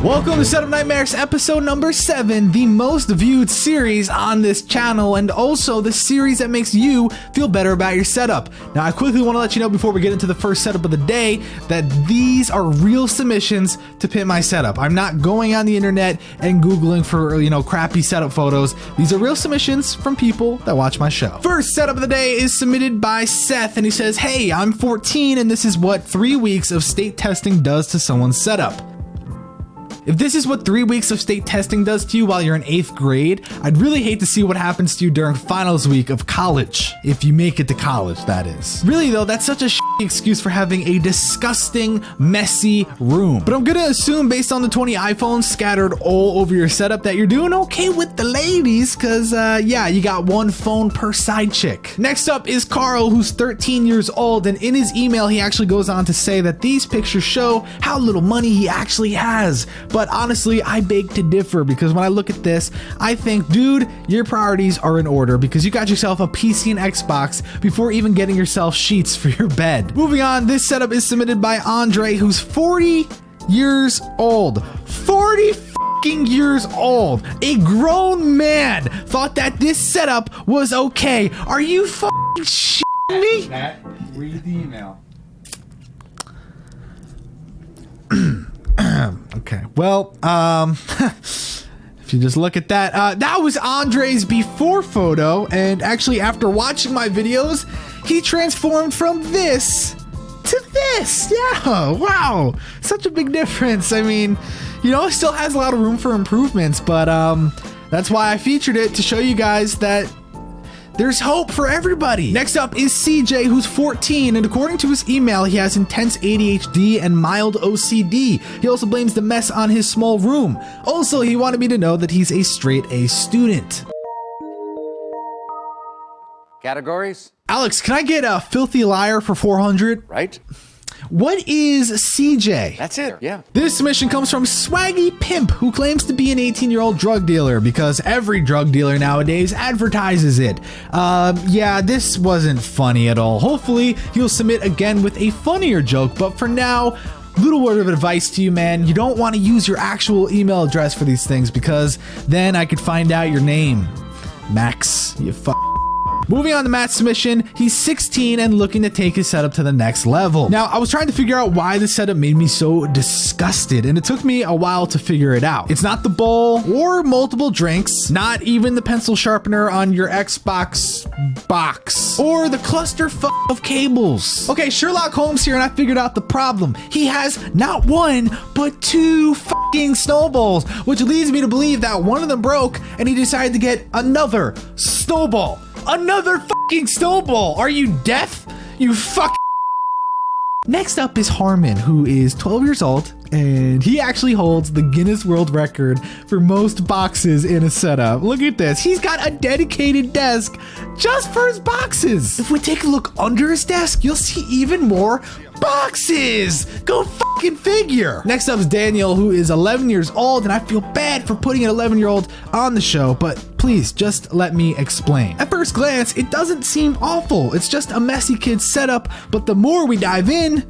Welcome to Setup Nightmares episode number 7, the most viewed series on this channel, and also the series that makes you feel better about your setup. Now, I quickly want to let you know before we get into the first setup of the day that these are real submissions to Pimp My Setup. I'm not going on the internet and Googling for, crappy setup photos. These are real submissions from people that watch my show. First setup of the day is submitted by Seth, and he says, "Hey, I'm 14 and this is what 3 weeks of state testing does to someone's setup." If this is what 3 weeks of state testing does to you while you're in 8th grade, I'd really hate to see what happens to you during finals week of college. If you make it to college, that is. Really though, that's such a shitty excuse for having a disgusting, messy room. But I'm gonna assume based on the 20 iPhones scattered all over your setup that you're doing okay with the ladies, cause yeah, you got one phone per side chick. Next up is Carl, who's 13 years old, and in his email he actually goes on to say that these pictures show how little money he actually has. But honestly, I beg to differ, because when I look at this, I think, dude, your priorities are in order because you got yourself a PC and Xbox before even getting yourself sheets for your bed. Moving on, this setup is submitted by Andre, who's 40 years old. 40 fucking years old. A grown man thought that this setup was okay. Are you fucking shitting me? Matt, read the email. Okay, well, if you just look at that, that was Andre's before photo, and actually after watching my videos, he transformed from this to this. Yeah, wow, such a big difference. I mean, it still has a lot of room for improvements, but that's why I featured it, to show you guys that there's hope for everybody. Next up is CJ, who's 14, and according to his email, he has intense ADHD and mild OCD. He also blames the mess on his small room. Also, he wanted me to know that he's a straight A student. Categories? Alex, can I get a filthy liar for 400? Right? What is CJ? That's it, yeah. This submission comes from Swaggy Pimp, who claims to be an 18-year-old drug dealer because every drug dealer nowadays advertises it. Yeah, this wasn't funny at all. Hopefully, he'll submit again with a funnier joke, but for now, little word of advice to you, man. You don't want to use your actual email address for these things because then I could find out your name. Max, you Moving on to Matt's submission, he's 16 and looking to take his setup to the next level. Now, I was trying to figure out why this setup made me so disgusted, and it took me a while to figure it out. It's not the bowl or multiple drinks, not even the pencil sharpener on your Xbox box, or the cluster of cables. Okay, Sherlock Holmes here, and I figured out the problem. He has not one, but 2 fucking snowballs, which leads me to believe that one of them broke, and he decided to get another snowball. Another fucking snowball! Are you deaf? You fuck. Next up is Harmon, who is 12 years old, and he actually holds the Guinness World Record for most boxes in a setup. Look at this. He's got a dedicated desk just for his boxes. If we take a look under his desk, you'll see even more boxes. Go fucking figure. Next up is Daniel, who is 11 years old, and I feel bad for putting an 11-year-old on the show, but please just let me explain. At first glance, it doesn't seem awful. It's just a messy kid's setup, but the more we dive in,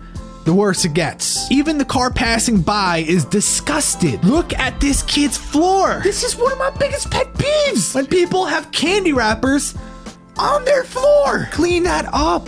the worse it gets. Even the car passing by is disgusted. Look at this kid's floor. This is one of my biggest pet peeves. When people have candy wrappers on their floor. Clean that up.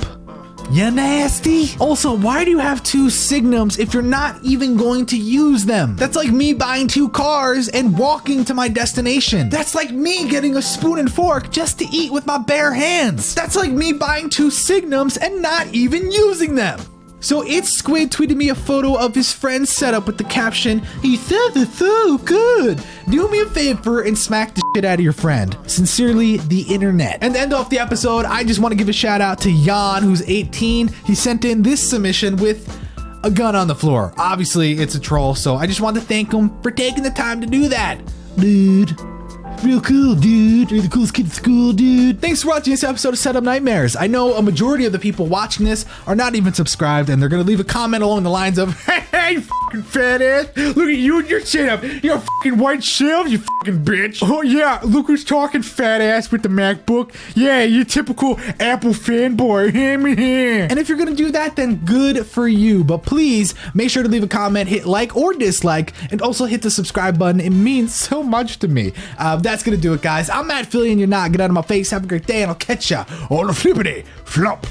You nasty. Also, why do you have 2 Signums if you're not even going to use them? That's like me buying 2 cars and walking to my destination. That's like me getting a spoon and fork just to eat with my bare hands. That's like me buying 2 Signums and not even using them. So It's Squid tweeted me a photo of his friend's setup with the caption, "He says it's so good. Do me a favor and smack the shit out of your friend. Sincerely, the internet." And to end off the episode, I just want to give a shout out to Jan, who's 18. He sent in this submission with a gun on the floor. Obviously, it's a troll, so I just want to thank him for taking the time to do that. Dude. Real cool, dude. You're the coolest kid at school, dude. Thanks for watching this episode of Setup Nightmares. I know a majority of the people watching this are not even subscribed, and they're gonna leave a comment along the lines of, hey, you fucking fat ass. Look at you and your setup. You're a fucking white shelf, you fucking bitch. Oh yeah, look who's talking, fat ass with the MacBook. Yeah, you typical Apple fanboy. And if you're gonna do that, then good for you. But please make sure to leave a comment, hit like or dislike, and also hit the subscribe button. It means so much to me. That's gonna do it, guys. I'm Matt Philly, and you're not. Get out of my face. Have a great day, and I'll catch ya on the flippity flop.